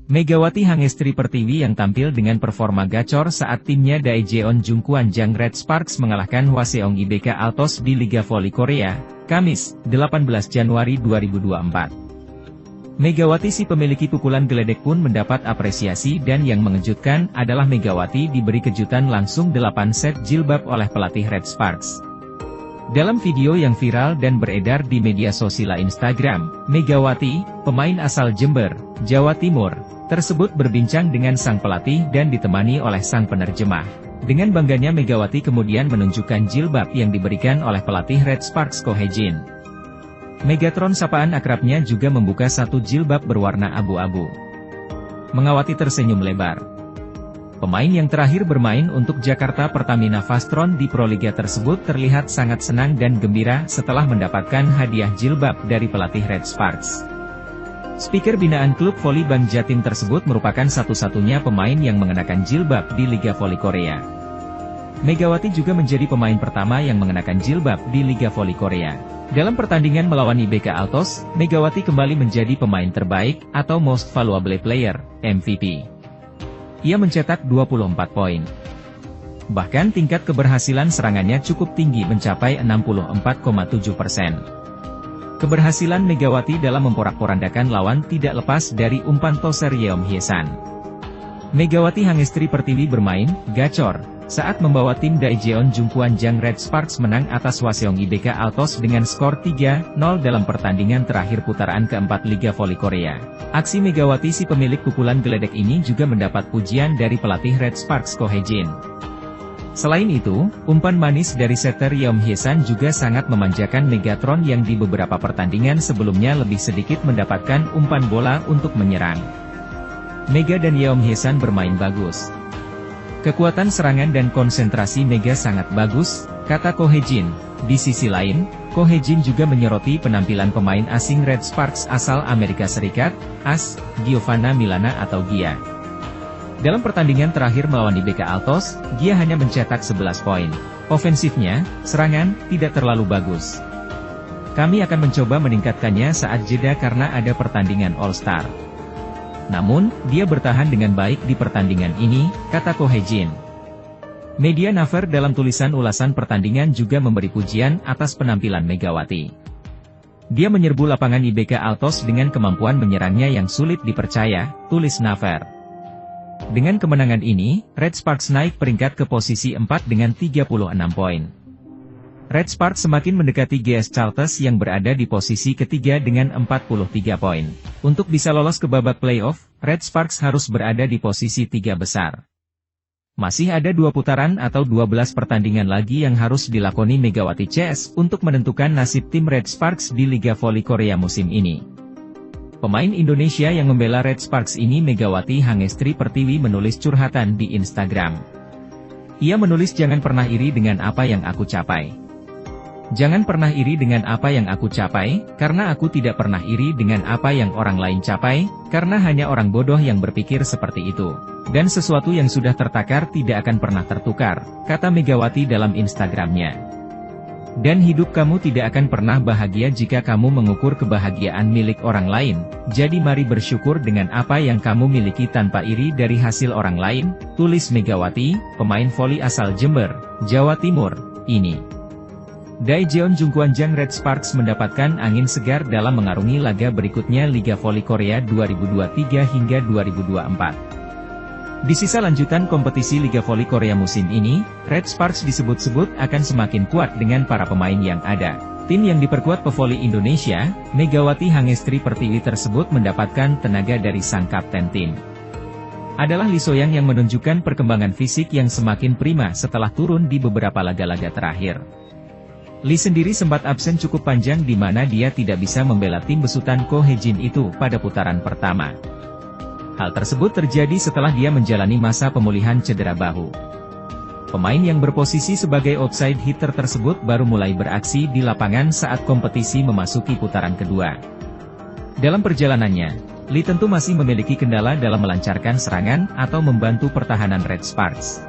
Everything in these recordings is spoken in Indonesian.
Megawati Hangestri Pertiwi yang tampil dengan performa gacor saat timnya Daejeon Jungkwanjang Red Sparks mengalahkan Hwaseong IBK Altos di Liga Voli Korea, Kamis, 18 Januari 2024. Megawati si pemilik pukulan geledek pun mendapat apresiasi dan yang mengejutkan adalah Megawati diberi kejutan langsung 8 set jilbab oleh pelatih Red Sparks. Dalam video yang viral dan beredar di media sosial Instagram, Megawati, pemain asal Jember, Jawa Timur, tersebut berbincang dengan sang pelatih dan ditemani oleh sang penerjemah. Dengan bangganya Megawati kemudian menunjukkan jilbab yang diberikan oleh pelatih Red Sparks Ko Hye-jin. Megatron sapaan akrabnya juga membuka satu jilbab berwarna abu-abu. Megawati tersenyum lebar. Pemain yang terakhir bermain untuk Jakarta Pertamina Vastron di Proliga tersebut terlihat sangat senang dan gembira setelah mendapatkan hadiah jilbab dari pelatih Red Sparks. Speaker binaan klub voli Bang Jatim tersebut merupakan satu-satunya pemain yang mengenakan jilbab di Liga Voli Korea. Megawati juga menjadi pemain pertama yang mengenakan jilbab di Liga Voli Korea. Dalam pertandingan melawan IBK Altos, Megawati kembali menjadi pemain terbaik atau Most Valuable Player, MVP. Ia mencetak 24 poin. Bahkan tingkat keberhasilan serangannya cukup tinggi mencapai 64,7%. Keberhasilan Megawati dalam memporak-porandakan lawan tidak lepas dari umpan toser Yeom Hye-san. Megawati Hangestri Pertiwi bermain gacor saat membawa tim Daejeon Jungkwanjang Red Sparks menang atas Hwaseong IBK Altos dengan skor 3-0 dalam pertandingan terakhir putaran keempat Liga Voli Korea. Aksi Megawati si pemilik pukulan geledek ini juga mendapat pujian dari pelatih Red Sparks Ko Hye-jin. Selain itu, umpan manis dari setter Yeom Hye-san juga sangat memanjakan Megatron yang di beberapa pertandingan sebelumnya lebih sedikit mendapatkan umpan bola untuk menyerang. Mega dan Yeom Hye-san bermain bagus. Kekuatan serangan dan konsentrasi Mega sangat bagus, kata Ko Hye-jin. Di sisi lain, Ko Hye-jin juga menyoroti penampilan pemain asing Red Sparks asal Amerika Serikat, AS, Giovanna Milana atau Gia. Dalam pertandingan terakhir melawan IBK Altos, Gia hanya mencetak 11 poin. Ofensifnya, serangan, tidak terlalu bagus. Kami akan mencoba meningkatkannya saat jeda karena ada pertandingan All-Star. Namun, dia bertahan dengan baik di pertandingan ini, kata Ko Hye-jin. Media Naver dalam tulisan ulasan pertandingan juga memberi pujian atas penampilan Megawati. Dia menyerbu lapangan IBK Altos dengan kemampuan menyerangnya yang sulit dipercaya, tulis Naver. Dengan kemenangan ini, Red Sparks naik peringkat ke posisi 4 dengan 36 poin. Red Sparks semakin mendekati GS Charters yang berada di posisi ketiga dengan 43 poin. Untuk bisa lolos ke babak playoff, Red Sparks harus berada di posisi 3 besar. Masih ada 2 putaran atau 12 pertandingan lagi yang harus dilakoni Megawati CS untuk menentukan nasib tim Red Sparks di Liga Voli Korea musim ini. Pemain Indonesia yang membela Red Sparks ini Megawati Hangestri Pertiwi menulis curhatan di Instagram. Ia menulis jangan pernah iri dengan apa yang aku capai. Jangan pernah iri dengan apa yang aku capai, karena aku tidak pernah iri dengan apa yang orang lain capai, karena hanya orang bodoh yang berpikir seperti itu. Dan sesuatu yang sudah tertakar tidak akan pernah tertukar, kata Megawati dalam Instagramnya. Dan hidup kamu tidak akan pernah bahagia jika kamu mengukur kebahagiaan milik orang lain, jadi mari bersyukur dengan apa yang kamu miliki tanpa iri dari hasil orang lain, tulis Megawati, pemain voli asal Jember, Jawa Timur, ini. Daejeon Jungkwanjang Red Sparks mendapatkan angin segar dalam mengarungi laga berikutnya Liga Voli Korea 2023 hingga 2024. Di sisa lanjutan kompetisi Liga Voli Korea musim ini, Red Sparks disebut-sebut akan semakin kuat dengan para pemain yang ada. Tim yang diperkuat pevoli Indonesia, Megawati Hangestri Pertiwi tersebut mendapatkan tenaga dari sang kapten tim. Adalah Lee So-young yang menunjukkan perkembangan fisik yang semakin prima setelah turun di beberapa laga-laga terakhir. Lee sendiri sempat absen cukup panjang di mana dia tidak bisa membela tim besutan Ko Hye-jin itu pada putaran pertama. Hal tersebut terjadi setelah dia menjalani masa pemulihan cedera bahu. Pemain yang berposisi sebagai outside hitter tersebut baru mulai beraksi di lapangan saat kompetisi memasuki putaran kedua. Dalam perjalanannya, Lee tentu masih memiliki kendala dalam melancarkan serangan atau membantu pertahanan Red Sparks.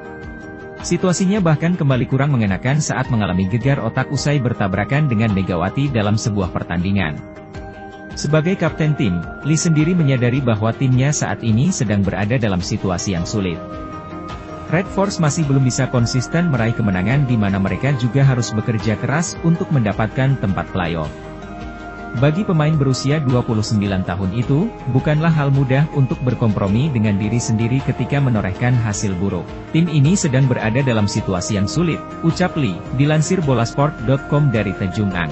Situasinya bahkan kembali kurang mengenakan saat mengalami gegar otak usai bertabrakan dengan Megawati dalam sebuah pertandingan. Sebagai kapten tim, Lee sendiri menyadari bahwa timnya saat ini sedang berada dalam situasi yang sulit. Red Force masih belum bisa konsisten meraih kemenangan di mana mereka juga harus bekerja keras untuk mendapatkan tempat playoff. Bagi pemain berusia 29 tahun itu, bukanlah hal mudah untuk berkompromi dengan diri sendiri ketika menorehkan hasil buruk. Tim ini sedang berada dalam situasi yang sulit, ucap Lee, dilansir bolasport.com dari Tae-Jung Ang.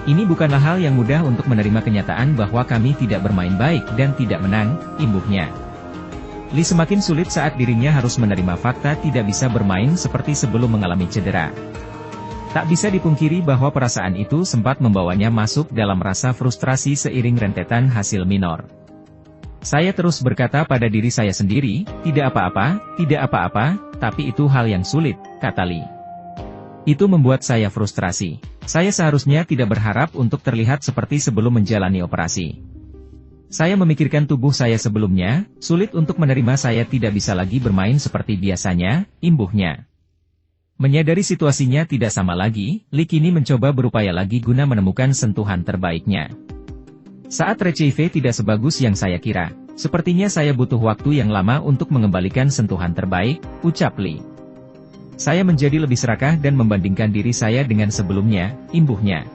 Ini bukanlah hal yang mudah untuk menerima kenyataan bahwa kami tidak bermain baik dan tidak menang, imbuhnya. Lee semakin sulit saat dirinya harus menerima fakta tidak bisa bermain seperti sebelum mengalami cedera. Tak bisa dipungkiri bahwa perasaan itu sempat membawanya masuk dalam rasa frustrasi seiring rentetan hasil minor. Saya terus berkata pada diri saya sendiri, tidak apa-apa, tapi itu hal yang sulit, kata Lee. Itu membuat saya frustrasi. Saya seharusnya tidak berharap untuk terlihat seperti sebelum menjalani operasi. Saya memikirkan tubuh saya sebelumnya, sulit untuk menerima saya tidak bisa lagi bermain seperti biasanya, imbuhnya. Menyadari situasinya tidak sama lagi, Lee kini mencoba berupaya lagi guna menemukan sentuhan terbaiknya. Saat retrieve tidak sebagus yang saya kira. Sepertinya saya butuh waktu yang lama untuk mengembalikan sentuhan terbaik, ucap Lee. Saya menjadi lebih serakah dan membandingkan diri saya dengan sebelumnya, imbuhnya.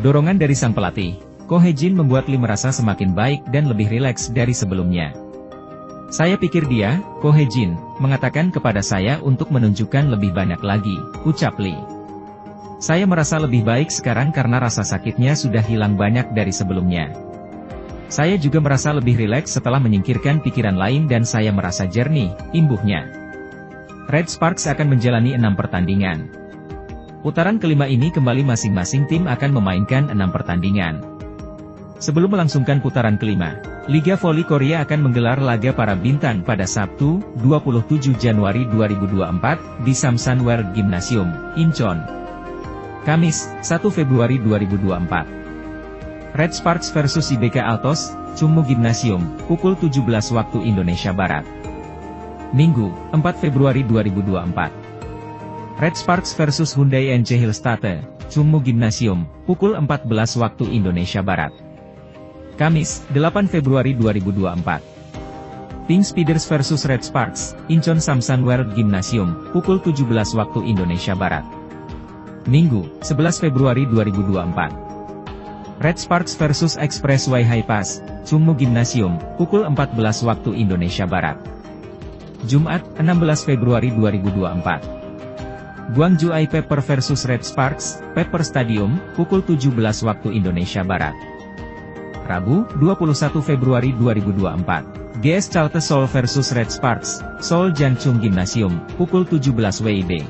Dorongan dari sang pelatih, Ko Hye-jin membuat Lee merasa semakin baik dan lebih rileks dari sebelumnya. Saya pikir dia, Ko Hye-jin, mengatakan kepada saya untuk menunjukkan lebih banyak lagi, ucap Lee. Saya merasa lebih baik sekarang karena rasa sakitnya sudah hilang banyak dari sebelumnya. Saya juga merasa lebih rileks setelah menyingkirkan pikiran lain dan saya merasa jernih, imbuhnya. Red Sparks akan menjalani 6 pertandingan. Putaran kelima ini kembali masing-masing tim akan memainkan 6 pertandingan. Sebelum melangsungkan putaran kelima, Liga Voli Korea akan menggelar laga para bintang pada Sabtu, 27 Januari 2024, di Samsan World Gymnasium, Incheon. Kamis, 1 Februari 2024. Red Sparks versus IBK Altos, Chungmu Gymnasium, pukul 17 waktu Indonesia Barat. Minggu, 4 Februari 2024. Red Sparks versus Hyundai NC Hillstate, Chungmu Gymnasium, pukul 14 waktu Indonesia Barat. Kamis, 8 Februari 2024. Pink Speeders versus Red Sparks, Incheon Samsan World Gymnasium, pukul 17 waktu Indonesia Barat. Minggu, 11 Februari 2024. Red Sparks versus Expressway High Pass, Chungmu Gymnasium, pukul 14 waktu Indonesia Barat. Jumat, 16 Februari 2024. Gwangju I Pepper versus Red Sparks, Pepper Stadium, pukul 17 waktu Indonesia Barat. Rabu, 21 Februari 2024. GS Chalte Seoul versus Red Sparks, Seoul Jangchung Gymnasium, pukul 17 WIB.